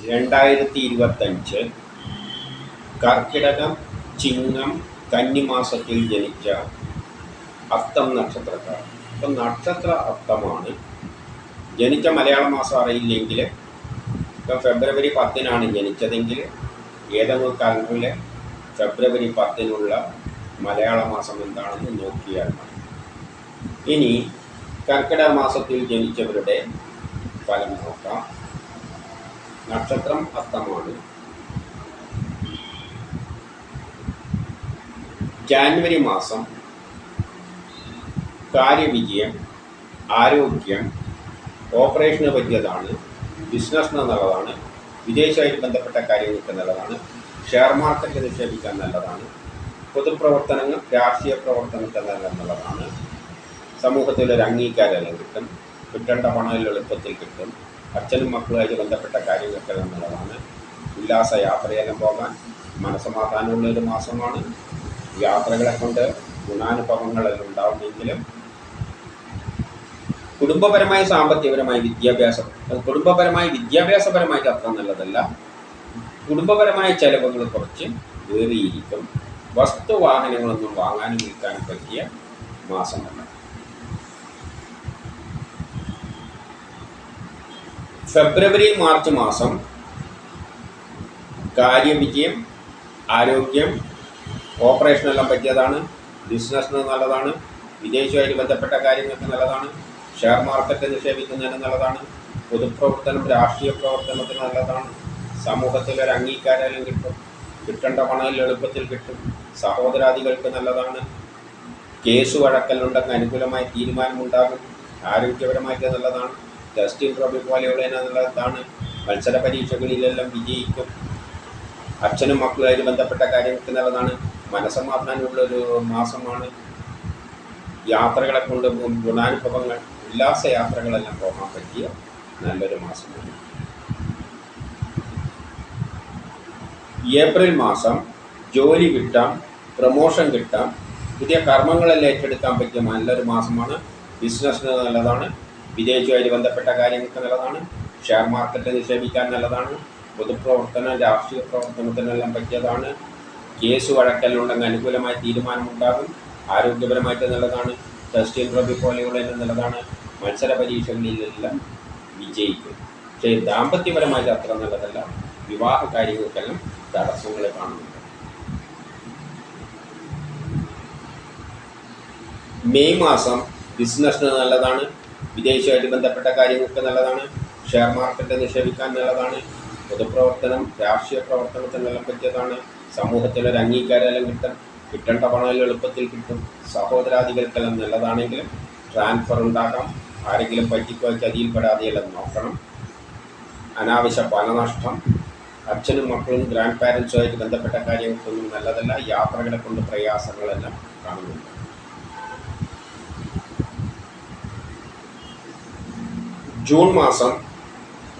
2025 കർക്കിടകം ചിങ്ങം കന്നിമാസത്തിൽ ജനിച്ച അത്തം നക്ഷത്രക്കാർ. അപ്പം നക്ഷത്ര അത്തമാണ്. ജനിച്ച മലയാള മാസം അറിയില്ലെങ്കിൽ ഇപ്പം ഫെബ്രുവരി 10-നാണ് ജനിച്ചതെങ്കിൽ ഏതെങ്കിലും കലണ്ടറിലെ ഫെബ്രുവരി 10-നുള്ള മലയാള മാസം എന്താണെന്ന് നോക്കിയാൽ മതി. ഇനി കർക്കിടക മാസത്തിൽ ജനിച്ചവരുടെ ഫലം നോക്കാം. നക്ഷത്രം അത്തമാണ്. ജാനുവരി മാസം കാര്യവിജയം, ആരോഗ്യം, ഓപ്പറേഷന് പറ്റിയതാണ്, ബിസിനസ്സിന് നല്ലതാണ്, വിദേശമായിട്ട് ബന്ധപ്പെട്ട കാര്യങ്ങൾക്ക് നല്ലതാണ്, ഷെയർ മാർക്കറ്റ് നിക്ഷേപിക്കാൻ നല്ലതാണ്, പൊതുപ്രവർത്തനങ്ങൾ രാഷ്ട്രീയ പ്രവർത്തനത്തിന് നല്ലതാണ്, സമൂഹത്തിലൊരു അംഗീകാരമെല്ലാം കിട്ടും, കിട്ടേണ്ട പണം എളുപ്പത്തിൽ കിട്ടും, അച്ഛനും മക്കളുമായിട്ട് ബന്ധപ്പെട്ട കാര്യങ്ങൾക്കെല്ലാം നല്ലതാണ്, ഉല്ലാസ യാത്രയെല്ലാം പോകാൻ മനസ്സമാധാനമുള്ളൊരു മാസമാണ്. യാത്രകളെ കൊണ്ട് ഗുണാനുഭവങ്ങളെല്ലാം ഉണ്ടാവുമെങ്കിലും കുടുംബപരമായി സാമ്പത്തികപരമായി വിദ്യാഭ്യാസപരമായിട്ട് അത്ര നല്ലതല്ല. കുടുംബപരമായ ചെലവുകൾ കുറച്ച് ഏറിയിരിക്കും. വസ്തുവാഹനങ്ങളൊന്നും വാങ്ങാനും വിൽക്കാനും പറ്റിയ മാസമല്ല. ഫെബ്രുവരി മാർച്ച് മാസം കാര്യവിജയം, ആരോഗ്യം, ഓപ്പറേഷനെല്ലാം പറ്റിയതാണ്, ബിസിനസ്സിന് നല്ലതാണ്, വിദേശവുമായിട്ട് ബന്ധപ്പെട്ട കാര്യങ്ങൾക്ക് നല്ലതാണ്, ഷെയർ മാർക്കറ്റ് നിക്ഷേപിക്കുന്നതിന് നല്ലതാണ്, പൊതുപ്രവർത്തനം രാഷ്ട്രീയ പ്രവർത്തനത്തിന് നല്ലതാണ്, സമൂഹത്തിലൊരു അംഗീകാരം കിട്ടും, കിട്ടേണ്ട പണം എളുപ്പത്തിൽ കിട്ടും, സഹോദരാദികൾക്ക് നല്ലതാണ്, കേസ് വഴക്കലുണ്ടെങ്കിൽ അനുകൂലമായ തീരുമാനമുണ്ടാകും, ആരോഗ്യപരമായിട്ട് നല്ലതാണ്, ടെസ്റ്റ് ഇൻ്റർവ്യൂ പോലെയുള്ളതിന് നല്ലതാണ്, മത്സര പരീക്ഷകളിലെല്ലാം വിജയിക്കും, അച്ഛനും മക്കളുമായിട്ട് ബന്ധപ്പെട്ട കാര്യങ്ങൾക്ക് നല്ലതാണ്, മനസ്സമാധാനമുള്ളൊരു മാസമാണ്. യാത്രകളെ കൊണ്ട് ഗുണാനുഭവങ്ങൾ, ഉല്ലാസ യാത്രകളെല്ലാം പോകാൻ പറ്റിയ നല്ലൊരു മാസമാണ്. ഏപ്രിൽ മാസം ജോലി കിട്ടാം, പ്രമോഷൻ കിട്ടാം, പുതിയ കർമ്മങ്ങളെല്ലാം ഏറ്റെടുക്കാൻ പറ്റിയ നല്ലൊരു മാസമാണ്. ബിസിനസ്സിന് നല്ലതാണ്, വിദേശവുമായിട്ട് ബന്ധപ്പെട്ട കാര്യങ്ങൾക്ക് നല്ലതാണ്, ഷെയർ മാർക്കറ്റ് നിക്ഷേപിക്കാൻ നല്ലതാണ്, പൊതുപ്രവർത്തനം രാഷ്ട്രീയ പ്രവർത്തനത്തിനെല്ലാം പറ്റിയതാണ്, കേസ് വഴക്കലുണ്ടെങ്കിൽ അനുകൂലമായ തീരുമാനമുണ്ടാകും, ആരോഗ്യപരമായിട്ട് നല്ലതാണ്, ടെസ്റ്റ് ഇൻ്റർവ്യൂ പോലെയുള്ളതിന് നല്ലതാണ്, മത്സര പരീക്ഷകളിലെല്ലാം വിജയിക്കും. പക്ഷേ ദാമ്പത്യപരമായിട്ട് അത്ര നല്ലതല്ല. വിവാഹ കാര്യങ്ങൾക്കെല്ലാം തടസ്സങ്ങൾ കാണുന്നുണ്ട്. മെയ് മാസം ബിസിനസ്സിന് നല്ലതാണ്, വിദേശവുമായിട്ട് ബന്ധപ്പെട്ട കാര്യങ്ങൾക്ക് നല്ലതാണ്, ഷെയർ മാർക്കറ്റ് നിക്ഷേപിക്കാൻ നല്ലതാണ്, പൊതുപ്രവർത്തനം രാഷ്ട്രീയ പ്രവർത്തനത്തിനെല്ലാം പറ്റിയതാണ്, സമൂഹത്തിലൊരു അംഗീകാരമെല്ലാം കിട്ടും, കിട്ടേണ്ട പണം എളുപ്പത്തിൽ കിട്ടും, സഹോദരാദികൾക്കെല്ലാം നല്ലതാണെങ്കിലും ട്രാൻസ്ഫർ ഉണ്ടാകാം, ആരെങ്കിലും പറ്റിക്കോ ചതിയിൽപ്പെടാതെയെല്ലാം നോക്കണം, അനാവശ്യ പണനഷ്ടം, അച്ഛനും മക്കളും ഗ്രാൻഡ് പാരൻസുമായിട്ട് ബന്ധപ്പെട്ട കാര്യങ്ങൾക്കൊന്നും നല്ലതല്ല. യാത്രകളെ കൊണ്ട് പ്രയാസങ്ങളെല്ലാം കാണുന്നുണ്ട്. ജൂൺ മാസം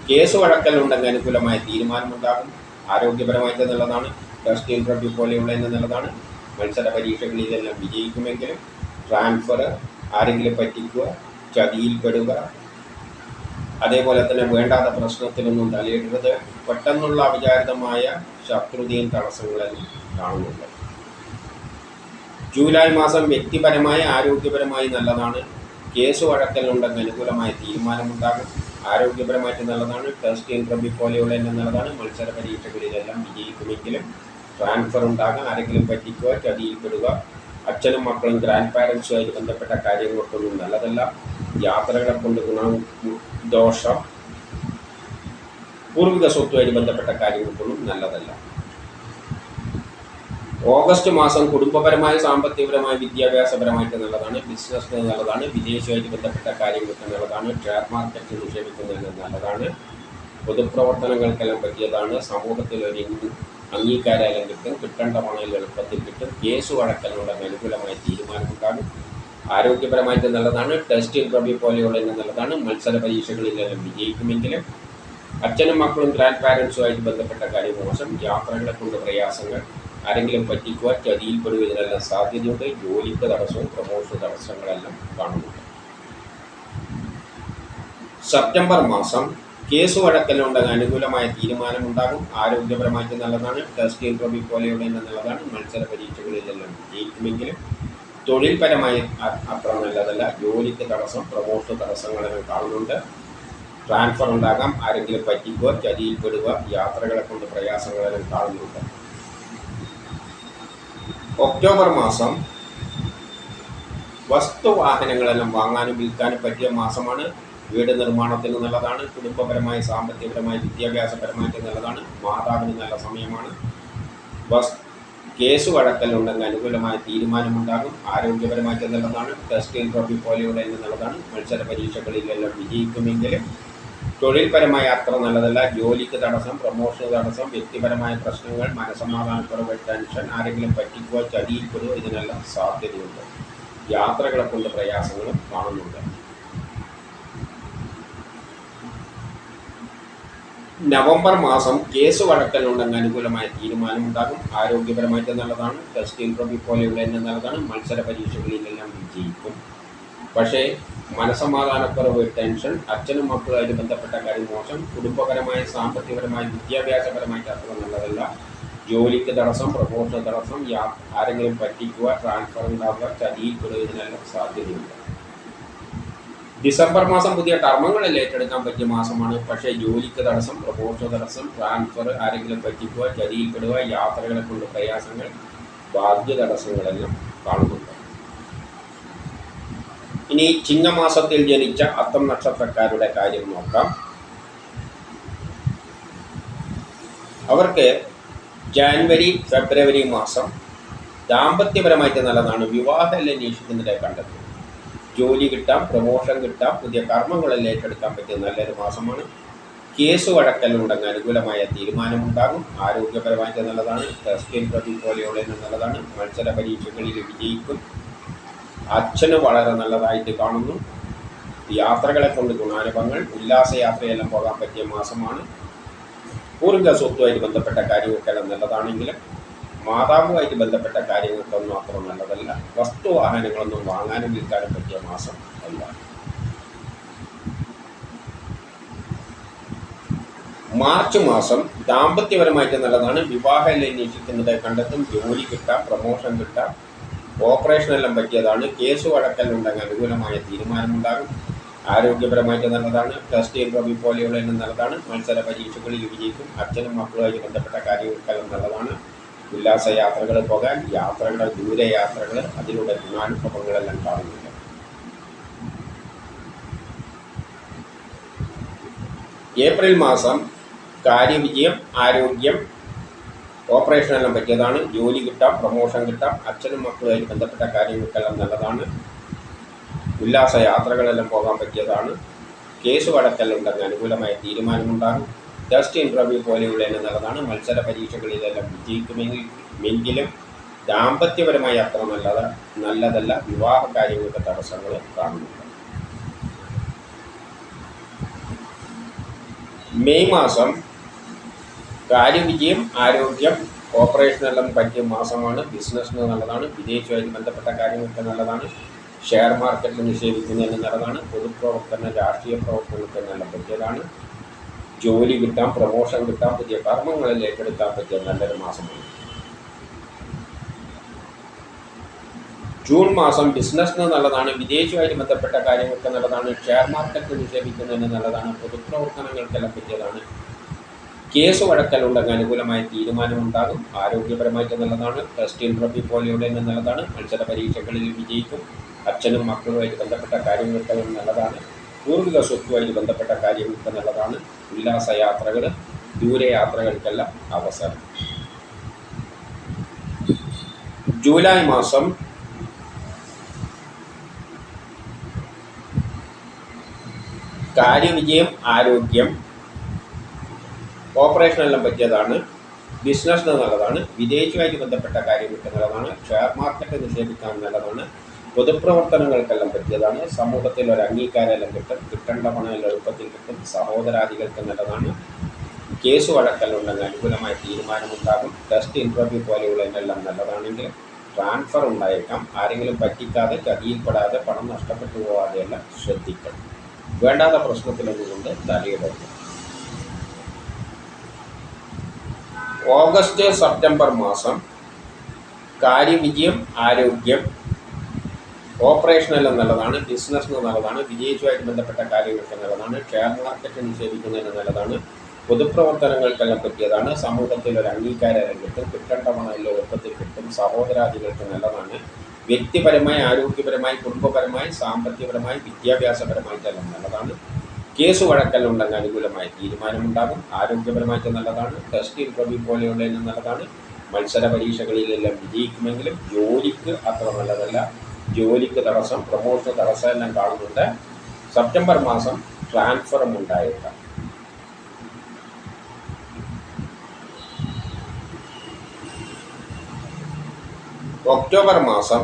കേസ് വഴക്കലുണ്ടെങ്കിൽ അനുകൂലമായ തീരുമാനമുണ്ടാകും, ആരോഗ്യപരമായിട്ട് നല്ലതാണ്, ടെസ്റ്റ് ഇൻ്റർവ്യൂ പോലെയുള്ളതിന് നല്ലതാണ്, മത്സര പരീക്ഷകളിലെല്ലാം വിജയിക്കുമെങ്കിലും ട്രാൻസ്ഫർ, ആരെങ്കിലും പറ്റിക്കുക, ചതിയിൽപ്പെടുക, അതേപോലെ തന്നെ വേണ്ടാത്ത പ്രശ്നത്തിനൊന്നും തലയിടരുത്, പെട്ടെന്നുള്ള അവിചാരിതമായ ശത്രുതയും തടസ്സങ്ങളെല്ലാം കാണുന്നുണ്ട്. ജൂലൈ മാസം വ്യക്തിപരമായി ആരോഗ്യപരമായി നല്ലതാണ്, കേസ് വഴക്കലുണ്ടെങ്കിൽ അനുകൂലമായ തീരുമാനമുണ്ടാകും, ആരോഗ്യപരമായിട്ട് നല്ലതാണ്, ടെസ്റ്റ് ഇൻ്റർവ്യൂ പോലെയുള്ളതിന് നല്ലതാണ്, മത്സര പരീക്ഷകളിലെല്ലാം വിജയിക്കുമെങ്കിലും ട്രാൻസ്ഫർ ഉണ്ടാകാം, ആരെങ്കിലും പറ്റിക്കുക, ചതിയിൽപ്പെടുക, അച്ഛനും മക്കളും ഗ്രാൻഡ് പാരൻസുമായിട്ട് ബന്ധപ്പെട്ട കാര്യങ്ങൾക്കൊന്നും നല്ലതല്ല. യാത്രകളെ കൊണ്ട് ദോഷം, പൂർവിക സ്വത്തുമായിട്ട് ബന്ധപ്പെട്ട കാര്യങ്ങൾക്കൊന്നും നല്ലതല്ല. ഓഗസ്റ്റ് മാസം കുടുംബപരമായ സാമ്പത്തികപരമായ വിദ്യാഭ്യാസപരമായിട്ട് നല്ലതാണ്, ബിസിനസ്സിന് നല്ലതാണ്, വിദേശവുമായിട്ട് ബന്ധപ്പെട്ട കാര്യങ്ങൾക്ക് നല്ലതാണ്, ഷെയർ മാർക്കറ്റ് നിക്ഷേപിക്കുന്നതിന് നല്ലതാണ്, പൊതുപ്രവർത്തനങ്ങൾക്കെല്ലാം പറ്റിയതാണ്, സമൂഹത്തിലൊരു അംഗീകാരമെല്ലാം കിട്ടും, കിട്ടേണ്ട പണം എളുപ്പത്തിൽ കിട്ടും, കേസ് വഴക്കലുണ്ടെങ്കിൽ അനുകൂലമായ തീരുമാനമുണ്ടാകും, ആരോഗ്യപരമായിട്ട് നല്ലതാണ്, ടെസ്റ്റ് ഇൻ്റർവ്യൂ പോലെയുള്ളതിന് നല്ലതാണ്, മത്സര പരീക്ഷകളിലെല്ലാം വിജയിക്കുമെങ്കിലും അച്ഛനും മക്കളും ഗ്രാൻഡ് പാരൻസുമായിട്ട് ബന്ധപ്പെട്ട കാര്യം മോശം, യാത്രകളെ കൊണ്ട് പ്രയാസങ്ങൾ, ആരെങ്കിലും പറ്റിക്കുക, ചതിയിൽപ്പെടുക, ഇതിനെല്ലാം സാധ്യതയുണ്ട്. ജോലിക്ക് തടസ്സവും പ്രമോഷൻ തടസ്സങ്ങളെല്ലാം കാണുന്നുണ്ട്. സെപ്റ്റംബർ മാസം കേസ് വഴക്കലുണ്ടെങ്കിൽ അനുകൂലമായ തീരുമാനമുണ്ടാകും. ആരോഗ്യപരമായിട്ട് നല്ലതാണ്. ടെസ്റ്റ് ഇൻട്രോബി പോലെയുള്ള നല്ലതാണ്. മത്സര പരീക്ഷകളിലെല്ലാം ജയിക്കുമെങ്കിലും തൊഴിൽപരമായി അത്ര നല്ലതല്ല. ജോലിക്ക് തടസ്സം, പ്രമോഷൻ തടസ്സങ്ങളെല്ലാം കാണുന്നുണ്ട്. ട്രാൻസ്ഫർ ഉണ്ടാകാം, ആരെങ്കിലും പറ്റിക്കുക, ചതിയിൽപ്പെടുക, യാത്രകളെ കൊണ്ട് പ്രയാസങ്ങളെല്ലാം കാണുന്നുണ്ട്. ഒക്ടോബർ മാസം വസ്തുവാഹനങ്ങളെല്ലാം വാങ്ങാനും വിൽക്കാനും പറ്റിയ മാസമാണ്. വീട് നിർമ്മാണത്തിന് നല്ലതാണ്. കുടുംബപരമായി, സാമ്പത്തികപരമായി, വിദ്യാഭ്യാസപരമായിട്ട് നല്ലതാണ്. മാതാവിന് നല്ല സമയമാണ്. കേസ് വഴക്കലുണ്ടെങ്കിൽ അനുകൂലമായ തീരുമാനമുണ്ടാകും. ആരോഗ്യപരമായിട്ട് നല്ലതാണ്. ടെസ്റ്റ് ഇൻട്രോബി പോലെയുള്ള നല്ലതാണ്. മത്സര പരീക്ഷകളിലെല്ലാം വിജയിക്കുമെങ്കിലും തൊഴിൽപരമായ അത്ര നല്ലതല്ല. ജോലിക്ക് തടസ്സം, പ്രമോഷൻ തടസ്സം, വ്യക്തിപരമായ പ്രശ്നങ്ങൾ, മനസമാധാനക്കുറവ്, ടെൻഷൻ, ആരെങ്കിലും പറ്റിക്കുക, ചതിയിൽപ്പെടുക, ഇതിനെല്ലാം സാധ്യതയുണ്ട്. യാത്രകളെ കൊണ്ട് പ്രയാസങ്ങളും കാണുന്നുണ്ട്. നവംബർ മാസം കേസ് വഴക്കലുണ്ടെങ്കിൽ അനുകൂലമായ തീരുമാനമുണ്ടാകും. ആരോഗ്യപരമായിട്ട് നല്ലതാണ്. ടെസ്റ്റ് ഇൻട്രോബി പോലെയുള്ള നല്ലതാണ്. മത്സര പരീക്ഷകളിലെല്ലാം വിജയിക്കും. പക്ഷേ മനസമാധാനക്കുറവ്, ടെൻഷൻ, അച്ഛനും മക്കളുമായിട്ട് ബന്ധപ്പെട്ട കാര്യം മോശം. കുടുംബപരമായ, സാമ്പത്തികപരമായി, വിദ്യാഭ്യാസപരമായിട്ട് അത്ര നല്ലതല്ല. ജോലിക്ക് തടസ്സം, പ്രമോഷൻ തടസ്സം, ആരെങ്കിലും പറ്റിക്കുക, ട്രാൻസ്ഫർ ഉണ്ടാവുക, ചതിയിൽപ്പെടുക, ഇതിനെല്ലാം സാധ്യതയുണ്ട്. ഡിസംബർ മാസം പുതിയ കർമ്മങ്ങളിൽ ഏറ്റെടുക്കാൻ പറ്റിയ മാസമാണ്. പക്ഷേ ജോലിക്ക് തടസ്സം, പ്രമോഷൻ തടസ്സം, ട്രാൻസ്ഫർ, ആരെങ്കിലും പറ്റിക്കുക, ചതിയിൽപ്പെടുക, യാത്രകളെ കൊണ്ട് പ്രയാസങ്ങൾ, ഭാഗ്യ തടസ്സങ്ങളെല്ലാം കാണുന്നുണ്ട്. ഇനി ചിങ്ങമാസത്തിൽ ജനിച്ച അത്തം നക്ഷത്രക്കാരുടെ കാര്യം നോക്കാം. അവർക്ക് ജാനുവരി, ഫെബ്രുവരി മാസം ദാമ്പത്യപരമായിട്ട് നല്ലതാണ്. വിവാഹമെല്ലാം അന്വേഷിക്കുന്നതിനെ കണ്ടെത്തും. ജോലി കിട്ടാം, പ്രമോഷൻ കിട്ടാം, പുതിയ കർമ്മങ്ങളെല്ലാം ഏറ്റെടുക്കാൻ പറ്റിയ നല്ലൊരു മാസമാണ്. കേസ് വഴക്കലുണ്ടെങ്കിൽ അനുകൂലമായ തീരുമാനമുണ്ടാകും. ആരോഗ്യപരമായിട്ട് നല്ലതാണ്. ടെസ്റ്റ് ഇൻട്രോബി പോലെയുള്ള നല്ലതാണ്. മത്സര പരീക്ഷകളിൽ വിജയിക്കും. അച്ഛന് വളരെ നല്ലതായിട്ട് കാണുന്നു. യാത്രകളെ കൊണ്ട് ഗുണാനുഭവങ്ങൾ, ഉല്ലാസയാത്രയെല്ലാം പോകാൻ പറ്റിയ മാസമാണ്. പൂർവിക സ്വത്തുമായിട്ട് ബന്ധപ്പെട്ട കാര്യങ്ങൾക്കെല്ലാം നല്ലതാണെങ്കിലും മാതാവുമായിട്ട് ബന്ധപ്പെട്ട കാര്യങ്ങൾക്കൊന്നും അത്ര നല്ലതല്ല. വസ്തുവാഹനങ്ങളൊന്നും വാങ്ങാനും വിൽക്കാനും പറ്റിയ മാസം അല്ല. മാർച്ച് മാസം ദാമ്പത്യപരമായിട്ട് നല്ലതാണ്. വിവാഹമെല്ലാം അന്വേഷിക്കുന്നത് കണ്ടെത്തും. ജോലി കിട്ടാം, പ്രമോഷൻ കിട്ടാം, ഓപ്പറേഷനെല്ലാം പറ്റിയതാണ്. കേസ് വഴക്കലുണ്ടെങ്കിൽ അനുകൂലമായ തീരുമാനമുണ്ടാകും. ആരോഗ്യപരമായിട്ട് നല്ലതാണ്. ടെസ്റ്റ് ഇൻട്രോബി പോലെയുള്ള നല്ലതാണ്. മത്സര പരീക്ഷകളിൽ വിജയിക്കും. അച്ഛനും മക്കളുമായിട്ട് ബന്ധപ്പെട്ട കാര്യങ്ങൾക്കെല്ലാം നല്ലതാണ്. ഉല്ലാസയാത്രകൾ പോകാൻ, യാത്രകൾ, ദൂരയാത്രകൾ, അതിലൂടെ ഗുണാനുഭവങ്ങളെല്ലാം കാണുന്നുണ്ട്. ഏപ്രിൽ മാസം കാര്യവിജയം, ആരോഗ്യം, ഓപ്പറേഷനെല്ലാം പറ്റിയതാണ്. ജോലി കിട്ടാം, പ്രമോഷൻ കിട്ടാം, അച്ഛനും മക്കളുമായിട്ട് ബന്ധപ്പെട്ട കാര്യങ്ങൾക്കെല്ലാം നല്ലതാണ്. ഉല്ലാസയാത്രകളെല്ലാം പോകാൻ പറ്റിയതാണ്. കേസ് വഴക്കലുണ്ടെങ്കിൽ അനുകൂലമായ തീരുമാനമുണ്ടാകും. ടെസ്റ്റ് ഇൻട്രോവ്യൂ പോലെയുള്ള നല്ലതാണ്. മത്സര പരീക്ഷകളിലെല്ലാം വിജയിക്കുമെങ്കിലും ദാമ്പത്യപരമായി അത്ര നല്ലതല്ല. വിവാഹ കാര്യങ്ങൾക്ക് തടസ്സങ്ങൾ കാണുന്നുണ്ട്. മെയ് മാസം കാര്യവിജയം, ആരോഗ്യം, ഓപ്പറേഷനെല്ലാം പറ്റിയ മാസമാണ്. ബിസിനസ്സിന് നല്ലതാണ്. വിദേശവുമായിട്ട് ബന്ധപ്പെട്ട കാര്യങ്ങൾക്ക് നല്ലതാണ്. ഷെയർ മാർക്കറ്റിൽ നിക്ഷേപിക്കുന്നതിന് നല്ലതാണ്. പൊതുപ്രവർത്തന, രാഷ്ട്രീയ പ്രവർത്തനങ്ങൾക്ക് നല്ല പറ്റിയതാണ്. ജോലി കിട്ടാം, പ്രമോഷൻ കിട്ടാം, പുതിയ കർമ്മങ്ങളിൽ ഏറ്റെടുക്കാൻ പറ്റിയ നല്ലൊരു മാസമാണ്. ജൂൺ മാസം ബിസിനസ്സിന് നല്ലതാണ്. വിദേശവുമായിട്ട് ബന്ധപ്പെട്ട കാര്യങ്ങൾക്ക് നല്ലതാണ്. ഷെയർ മാർക്കറ്റിൽ നിക്ഷേപിക്കുന്നതിന് നല്ലതാണ്. പൊതുപ്രവർത്തനങ്ങൾക്കെല്ലാം പറ്റിയതാണ്. കേസ് വഴക്കലുണ്ടെങ്കിൽ അനുകൂലമായ തീരുമാനമുണ്ടാകും. ആരോഗ്യപരമായിട്ട് നല്ലതാണ്. ടെസ്റ്റ് ഇൻട്രോബി പോലെയുള്ള നല്ലതാണ്. മത്സര പരീക്ഷകളിൽ വിജയിക്കും. അച്ഛനും മക്കളുമായിട്ട് ബന്ധപ്പെട്ട കാര്യങ്ങൾക്കെല്ലാം നല്ലതാണ്. പൂർവിക സ്വത്തുമായിട്ട് ബന്ധപ്പെട്ട കാര്യങ്ങൾക്ക് നല്ലതാണ്. ഉല്ലാസയാത്രകൾ, ദൂരയാത്രകൾക്കെല്ലാം അവസരം. ജൂലൈ മാസം കാര്യവിജയം, ആരോഗ്യം, ഓപ്പറേഷനെല്ലാം പറ്റിയതാണ്. ബിസിനസ്സിന് നല്ലതാണ്. വിദേശവുമായിട്ട് ബന്ധപ്പെട്ട കാര്യങ്ങൾക്ക് നല്ലതാണ്. ഷെയർ മാർക്കറ്റ് നിക്ഷേപിക്കാൻ നല്ലതാണ്. പൊതുപ്രവർത്തനങ്ങൾക്കെല്ലാം പറ്റിയതാണ്. സമൂഹത്തിൽ ഒരു അംഗീകാരമെല്ലാം കിട്ടും. കിട്ടേണ്ട പണം എളുപ്പത്തിൽ കിട്ടും. സഹോദരാദികൾക്ക് നല്ലതാണ്. കേസ് വഴക്കലുണ്ടെങ്കിൽ അനുകൂലമായ തീരുമാനമുണ്ടാകും. ടെസ്റ്റ് ഇൻട്രോവ്യൂ പോലെയുള്ള എല്ലാം നല്ലതാണെങ്കിൽ ട്രാൻസ്ഫർ ഉണ്ടായേക്കാം. ആരെങ്കിലും പറ്റിക്കാതെ, ചതിയിൽപ്പെടാതെ, പണം നഷ്ടപ്പെട്ടു പോകാതെയെല്ലാം ശ്രദ്ധിക്കണം. വേണ്ടാത്ത പ്രശ്നത്തിലൊന്നുകൊണ്ട് തലയിടരുത്. ഓഗസ്റ്റ് സെപ്റ്റംബർ മാസം കാര്യവിജയം, ആരോഗ്യം, ഓപ്പറേഷണൽ എന്നുള്ളതാണ്, ബിസിനസ് നല്ലതാണ്, വിജയിച്ചുമായിട്ട് ബന്ധപ്പെട്ട കാര്യങ്ങൾക്ക് നല്ലതാണ്, ഷെയർ മാർക്കറ്റ് നിക്ഷേപിക്കുന്നതിന് നല്ലതാണ്, പൊതുപ്രവർത്തനങ്ങൾക്കെല്ലാം പറ്റിയതാണ്, സമൂഹത്തിൽ ഒരു അംഗീകാരം കിട്ടും, കിട്ടേണ്ട പണം എളുപ്പത്തിൽ കിട്ടും, സഹോദരാദികൾക്ക് നല്ലതാണ്, വ്യക്തിപരമായി, ആരോഗ്യപരമായി, കുടുംബപരമായി, സാമ്പത്തികപരമായി, വിദ്യാഭ്യാസപരമായിട്ടെല്ലാം നല്ലതാണ്, കേസ് വഴക്കെല്ലാം ഉണ്ടെങ്കിൽ അനുകൂലമായ തീരുമാനമുണ്ടാകും, ആരോഗ്യപരമായിട്ട് നല്ലതാണ്, ടെസ്റ്റ് ഇൻ്റർവ്യൂ പോലെയുള്ളതിന് നല്ലതാണ്, മത്സര പരീക്ഷകളിലെല്ലാം വിജയിക്കുമെങ്കിലും ജോലിക്ക് അത്ര നല്ലതല്ല, ജോലിക്ക് തടസ്സം, പ്രമോഷൻ തടസ്സം എല്ലാം കാണുന്നുണ്ട്. സെപ്റ്റംബർ മാസം ട്രാൻസ്ഫറും ഉണ്ടായേക്കാം. ഒക്ടോബർ മാസം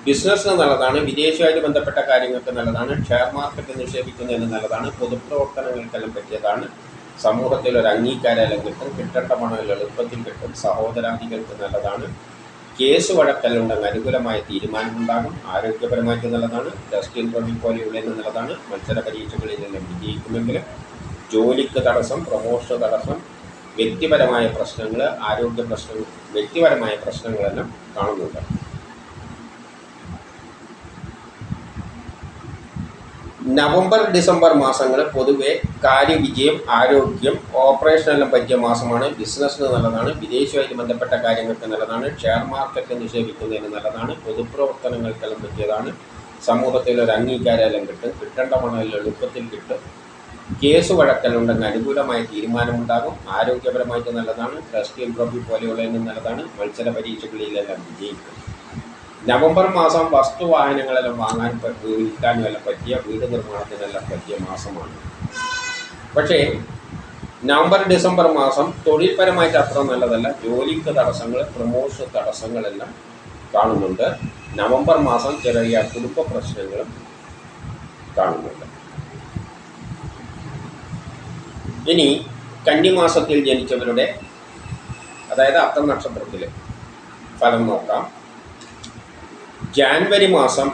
ബിസിനസ്സിന് നല്ലതാണ്, വിദേശവുമായിട്ട് ബന്ധപ്പെട്ട കാര്യങ്ങൾക്ക് നല്ലതാണ്, ഷെയർ മാർക്കറ്റ് നിക്ഷേപിക്കുന്നതിന് നല്ലതാണ്, പൊതുപ്രവർത്തനങ്ങൾക്കെല്ലാം പറ്റിയതാണ്, സമൂഹത്തിൽ ഒരു അംഗീകാരം കിട്ടും, കിട്ടേണ്ട പണം എളുപ്പത്തിൽ കിട്ടും, സഹോദരാദികൾക്ക് നല്ലതാണ്, കേസ് വഴക്കെല്ലാം ഉണ്ടെങ്കിൽ അനുകൂലമായ തീരുമാനമുണ്ടാകും, ആരോഗ്യപരമായിട്ട് നല്ലതാണ്, ടെസ്റ്റ് ഇൻ്റർവ്യൂ പോലെയുള്ളതിന് നല്ലതാണ്, മത്സര പരീക്ഷകളിലെല്ലാം വിജയിക്കുമെങ്കിലും ജോലിക്ക് തടസ്സം, പ്രമോഷൻ തടസ്സം, വ്യക്തിപരമായ പ്രശ്നങ്ങൾ, ആരോഗ്യ പ്രശ്നങ്ങൾ, വ്യക്തിപരമായ പ്രശ്നങ്ങളെല്ലാം കാണുന്നുണ്ട്. നവംബർ ഡിസംബർ മാസങ്ങൾ പൊതുവെ കാര്യവിജയം, ആരോഗ്യം, ഓപ്പറേഷനെല്ലാം പറ്റിയ മാസമാണ്, ബിസിനസ്സിന് നല്ലതാണ്, വിദേശവുമായിട്ട് ബന്ധപ്പെട്ട കാര്യങ്ങൾക്ക് നല്ലതാണ്, ഷെയർ മാർക്കറ്റ് നിക്ഷേപിക്കുന്നതിന് നല്ലതാണ്, പൊതുപ്രവർത്തനങ്ങൾക്കെല്ലാം പറ്റിയതാണ്, സമൂഹത്തിൽ ഒരു അംഗീകാരം കിട്ടും, കിട്ടേണ്ട പണം എളുപ്പത്തിൽ കിട്ടും, കേസ് വഴക്കലുണ്ടെങ്കിൽ അനുകൂലമായ തീരുമാനമുണ്ടാകും, ആരോഗ്യപരമായിട്ട് നല്ലതാണ്, ടെസ്റ്റ് ഇൻ്റർവ്യൂ പോലെയുള്ളതിന് നല്ലതാണ്, മത്സര പരീക്ഷകളിലെല്ലാം വിജയിക്കും. നവംബർ മാസം വസ്തുവാഹനങ്ങളെല്ലാം വാങ്ങാനും വിൽക്കാനും എല്ലാം പറ്റിയ, വീട് നിർമ്മാണത്തിനെല്ലാം പറ്റിയ മാസമാണ്. പക്ഷേ നവംബർ ഡിസംബർ മാസം തൊഴിൽപരമായിട്ട് അത്ര നല്ലതല്ല, ജോലിക്ക് തടസ്സങ്ങൾ, പ്രമോഷൻ തടസ്സങ്ങളെല്ലാം കാണുന്നുണ്ട്. നവംബർ മാസം ചെറിയ കുടുംബ പ്രശ്നങ്ങളും കാണുന്നുണ്ട്. ഇനി കന്നിമാസത്തിൽ ജനിച്ചവരുടെ, അതായത് അത്തം നക്ഷത്രത്തിൽ ഫലം നോക്കാം. ജാനുവരി മാസം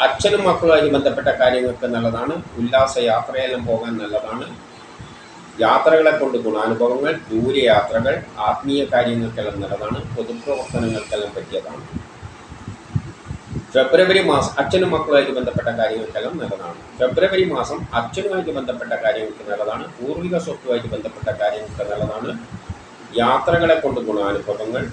അച്ഛനും മക്കളുമായി ബന്ധപ്പെട്ട കാര്യങ്ങൾക്ക് നല്ലതാണ്, ഉല്ലാസ യാത്രയെല്ലാം പോകാൻ നല്ലതാണ്, യാത്രകളെ കൊണ്ട് ഗുണാനുഭവങ്ങൾ, ദൂരയാത്രകൾ, ആത്മീയ കാര്യങ്ങൾക്കെല്ലാം നല്ലതാണ്, പൊതുപ്രവർത്തനങ്ങൾക്കെല്ലാം പറ്റിയതാണ്. ഫെബ്രുവരി മാസം അച്ഛനും മക്കളുമായിട്ട് ബന്ധപ്പെട്ട കാര്യങ്ങൾക്കെല്ലാം നല്ലതാണ്. ഫെബ്രുവരി മാസം അച്ഛനുമായിട്ട് ബന്ധപ്പെട്ട കാര്യങ്ങൾക്ക് നല്ലതാണ്, പൂർവിക സ്വത്തുമായിട്ട് ബന്ധപ്പെട്ട കാര്യങ്ങൾക്ക് നല്ലതാണ്, യാത്രകളെ കൊണ്ട് ഗുണാനുഭവങ്ങൾ,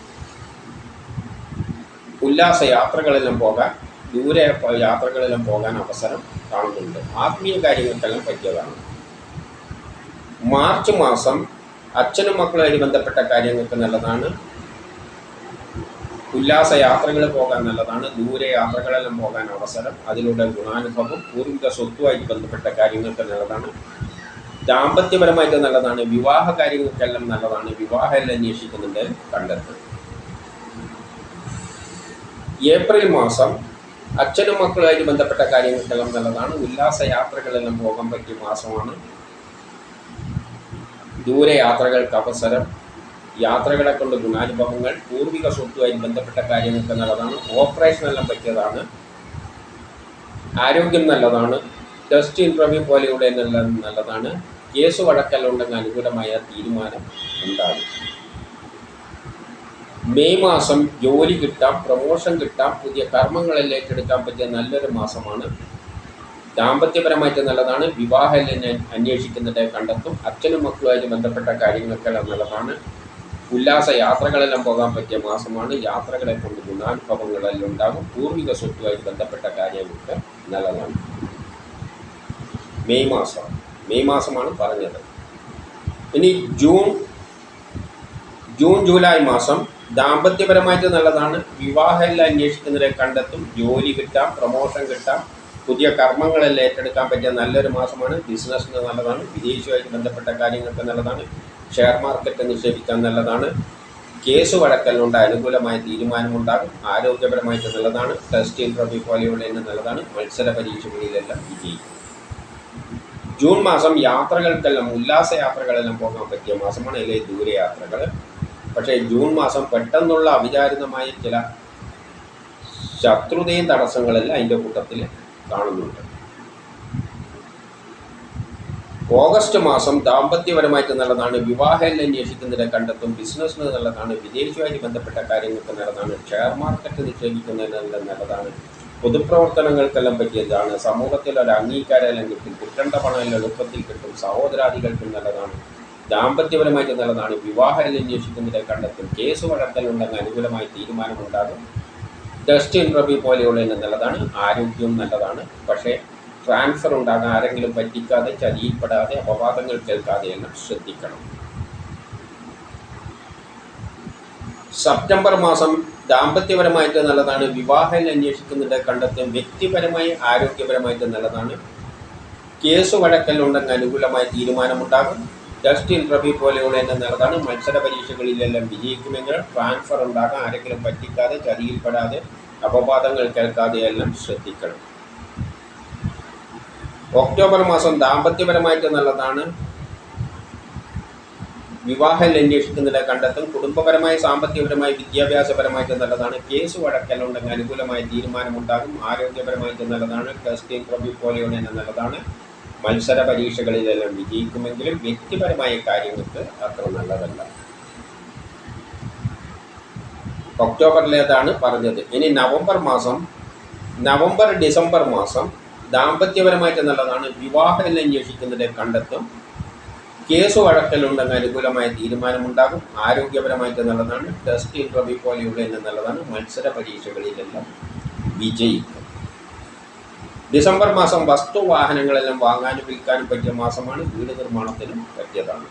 ഉല്ലാസ യാത്രകളെല്ലാം പോകാൻ, ദൂരെ യാത്രകളെല്ലാം പോകാൻ അവസരം കാണുന്നുണ്ട്, ആത്മീയ കാര്യങ്ങൾക്കെല്ലാം പറ്റിയതാണ്. മാർച്ച് മാസം അച്ഛനും മക്കളുമായിട്ട് ബന്ധപ്പെട്ട കാര്യങ്ങൾക്ക് നല്ലതാണ്, ഉല്ലാസ യാത്രകൾ പോകാൻ നല്ലതാണ്, ദൂരെ യാത്രകളെല്ലാം പോകാൻ അവസരം, അതിലൂടെ ഗുണാനുഭവം, പൂർവിക സ്വത്തുമായിട്ട് ബന്ധപ്പെട്ട കാര്യങ്ങൾക്ക് നല്ലതാണ്, ദാമ്പത്യപരമായിട്ട് നല്ലതാണ്, വിവാഹ കാര്യങ്ങൾക്കെല്ലാം നല്ലതാണ്, വിവാഹമെല്ലാം അന്വേഷിക്കുന്നുണ്ട് കണ്ടെത്തും. ഏപ്രിൽ മാസം അച്ഛനും മക്കളുമായിട്ട് ബന്ധപ്പെട്ട കാര്യങ്ങൾക്കെല്ലാം നല്ലതാണ്, ഉല്ലാസ യാത്രകളെല്ലാം പോകാൻ പറ്റിയ മാസമാണ്, ദൂരെ യാത്രകൾക്ക് അവസരം, യാത്രകളെ കൊണ്ട് ഗുണാനുഭവങ്ങൾ, പൂർവിക സ്വത്തുമായി ബന്ധപ്പെട്ട കാര്യങ്ങൾക്ക് നല്ലതാണ്, ഓപ്പറേഷനെല്ലാം പറ്റിയതാണ്, ആരോഗ്യം നല്ലതാണ്, ടെസ്റ്റ് ഇൻ്റർവ്യൂ പോലെയുള്ള നല്ലതാണ്, കേസ് വഴക്കെല്ലാം ഉണ്ടെങ്കിൽ അനുകൂലമായ തീരുമാനം ഉണ്ടാകും. മെയ് മാസം ജോലി കിട്ടാം, പ്രമോഷൻ കിട്ടാം, പുതിയ കർമ്മങ്ങളെല്ലാം ഏറ്റെടുക്കാൻ പറ്റിയ നല്ലൊരു മാസമാണ്, ദാമ്പത്യപരമായിട്ട് നല്ലതാണ്, വിവാഹമെല്ലാം അന്വേഷിക്കുന്നതിനെ കണ്ടെത്തും, അച്ഛനും മക്കളുമായിട്ട് ബന്ധപ്പെട്ട കാര്യങ്ങൾക്കെല്ലാം നല്ലതാണ്, ഉല്ലാസ യാത്രകളെല്ലാം പോകാൻ പറ്റിയ മാസമാണ്, യാത്രകളെ കൊണ്ട് ഗുണാനുഭവങ്ങളെല്ലാം ഉണ്ടാകും, പൂർവിക സ്വത്തുമായിട്ട് ബന്ധപ്പെട്ട കാര്യങ്ങൾക്ക് നല്ലതാണ്. മെയ് മാസമാണ് പറഞ്ഞത്. ഇനി ജൂൺ ജൂലൈ മാസം ദാമ്പത്യപരമായിട്ട് നല്ലതാണ്, വിവാഹമെല്ലാം അന്വേഷിക്കുന്നതിനെ കണ്ടെത്തും, ജോലി കിട്ടാം, പ്രമോഷൻ കിട്ടാം, പുതിയ കർമ്മങ്ങളെല്ലാം ഏറ്റെടുക്കാൻ പറ്റിയ നല്ലൊരു മാസമാണ്, ബിസിനസ്സിന് നല്ലതാണ്, വിദേശവുമായിട്ട് ബന്ധപ്പെട്ട കാര്യങ്ങൾക്ക് നല്ലതാണ്, ഷെയർ മാർക്കറ്റ് നിക്ഷേപിക്കാൻ നല്ലതാണ്, കേസ് വഴക്കലുണ്ട് അനുകൂലമായ തീരുമാനമുണ്ടാകും, ആരോഗ്യപരമായിട്ട് നല്ലതാണ്, ടെസ്റ്റ് ഇൻ്റർവ്യൂ പോലെയുള്ളതിന് നല്ലതാണ്, മത്സര പരീക്ഷകളിലെല്ലാം വിജയിക്കും. ജൂൺ മാസം യാത്രകൾക്കെല്ലാം, ഉല്ലാസ യാത്രകളെല്ലാം പോകാൻ പറ്റിയ മാസമാണ്, അല്ലെങ്കിൽ ദൂരയാത്രകൾ. പക്ഷേ ജൂൺ മാസം പെട്ടെന്നുള്ള അവിചാരിതമായ ചില ശത്രുതയും തടസ്സങ്ങളെല്ലാം അതിൻ്റെ കൂട്ടത്തിൽ കാണുന്നുണ്ട്. ഓഗസ്റ്റ് മാസം ദാമ്പത്യപരമായിട്ട് നല്ലതാണ്. വിവാഹം അന്വേഷിക്കുന്നതിനെ കണ്ടെത്തും. ബിസിനസ്സിന് നല്ലതാണ്. വിദേശവുമായിട്ട് ബന്ധപ്പെട്ട കാര്യങ്ങൾക്ക് നല്ലതാണ്. ഷെയർ മാർക്കറ്റ് നിക്ഷേപിക്കുന്നതിനെല്ലാം നല്ലതാണ്. പൊതുപ്രവർത്തനങ്ങൾക്കെല്ലാം പറ്റിയതാണ്. സമൂഹത്തിൽ ഒരു അംഗീകാരമെല്ലാം കിട്ടും. കിട്ടേണ്ട പണം എളുപ്പത്തിൽ കിട്ടും. സഹോദരാദികൾക്കും നല്ലതാണ്. ദാമ്പത്യപരമായിട്ട് നല്ലതാണ്. വിവാഹം അന്വേഷിക്കുന്നതിനെ കണ്ടെത്തും. കേസ് വഴക്കലുണ്ടെങ്കിൽ അനുകൂലമായി തീരുമാനമുണ്ടാകും. ടെസ്റ്റ് ഇൻ്റർവ്യൂ പോലെയുള്ളതിന് നല്ലതാണ്. ആരോഗ്യവും നല്ലതാണ്. പക്ഷേ ട്രാൻസ്ഫർ ഉണ്ടാകാൻ ആരെങ്കിലും പറ്റിക്കാതെ, ചതിയിൽപ്പെടാതെ, അപവാദങ്ങൾ കേൾക്കാതെയെല്ലാം ശ്രദ്ധിക്കണം. സെപ്റ്റംബർ മാസം ദാമ്പത്യപരമായിട്ട് നല്ലതാണ്. വിവാഹം അന്വേഷിക്കുന്നതിൻ്റെ കണ്ടെത്തും. വ്യക്തിപരമായി ആരോഗ്യപരമായിട്ട് നല്ലതാണ്. കേസ് വഴക്കലുണ്ടെങ്കിൽ അനുകൂലമായ തീരുമാനമുണ്ടാകും. ടെസ്റ്റ് ഇൻ്റർവ്യൂ പോലെയുള്ളതിന് നല്ലതാണ്. മത്സര പരീക്ഷകളിലെല്ലാം വിജയിക്കുമെങ്കിൽ ട്രാൻസ്ഫർ ഉണ്ടാകാൻ ആരെങ്കിലും പറ്റിക്കാതെ, ചതിയിൽപ്പെടാതെ, അപവാദങ്ങൾ കേൾക്കാതെയെല്ലാം ശ്രദ്ധിക്കണം. ഒക്ടോബർ മാസം ദാമ്പത്യപരമായിട്ട് നല്ലതാണ്. വിവാഹം അന്വേഷിക്കുന്നതിനെ കണ്ടെത്തും. കുടുംബപരമായി, സാമ്പത്തികപരമായി, വിദ്യാഭ്യാസപരമായിട്ട് നല്ലതാണ്. കേസ് വഴക്കലുണ്ടെങ്കിൽ അനുകൂലമായ തീരുമാനമുണ്ടാകും. ആരോഗ്യപരമായിട്ട് നല്ലതാണ്. ടെസ്റ്റ് ഇൻ്റർവ്യൂ പോലെയുള്ളതിന് നല്ലതാണ്. മത്സര പരീക്ഷകളിലെല്ലാം വിജയിക്കുമെങ്കിലും വ്യക്തിപരമായ കാര്യങ്ങൾക്ക് അത്ര നല്ലതല്ല. ഒക്ടോബറിലേതാണ് പറഞ്ഞത്. ഇനി നവംബർ ഡിസംബർ മാസം ദാമ്പത്യപരമായിട്ട് നല്ലതാണ്. വിവാഹം അന്വേഷിക്കുന്നതിനെ കണ്ടെത്തും. കേസ് വഴക്കലുണ്ടെങ്കിൽ അനുകൂലമായ തീരുമാനമുണ്ടാകും. ആരോഗ്യപരമായിട്ട് നല്ലതാണ്. ടെസ്റ്റ് ഇൻ്റർവ്യൂ പോലെയുള്ളതിന് നല്ലതാണ്. മത്സര പരീക്ഷകളിലെല്ലാം വിജയിക്കും. ഡിസംബർ മാസം വസ്തുവാഹനങ്ങളെല്ലാം വാങ്ങാനും വിൽക്കാനും പറ്റിയ മാസമാണ്. വീട് നിർമ്മാണത്തിനും പറ്റിയതാണ്.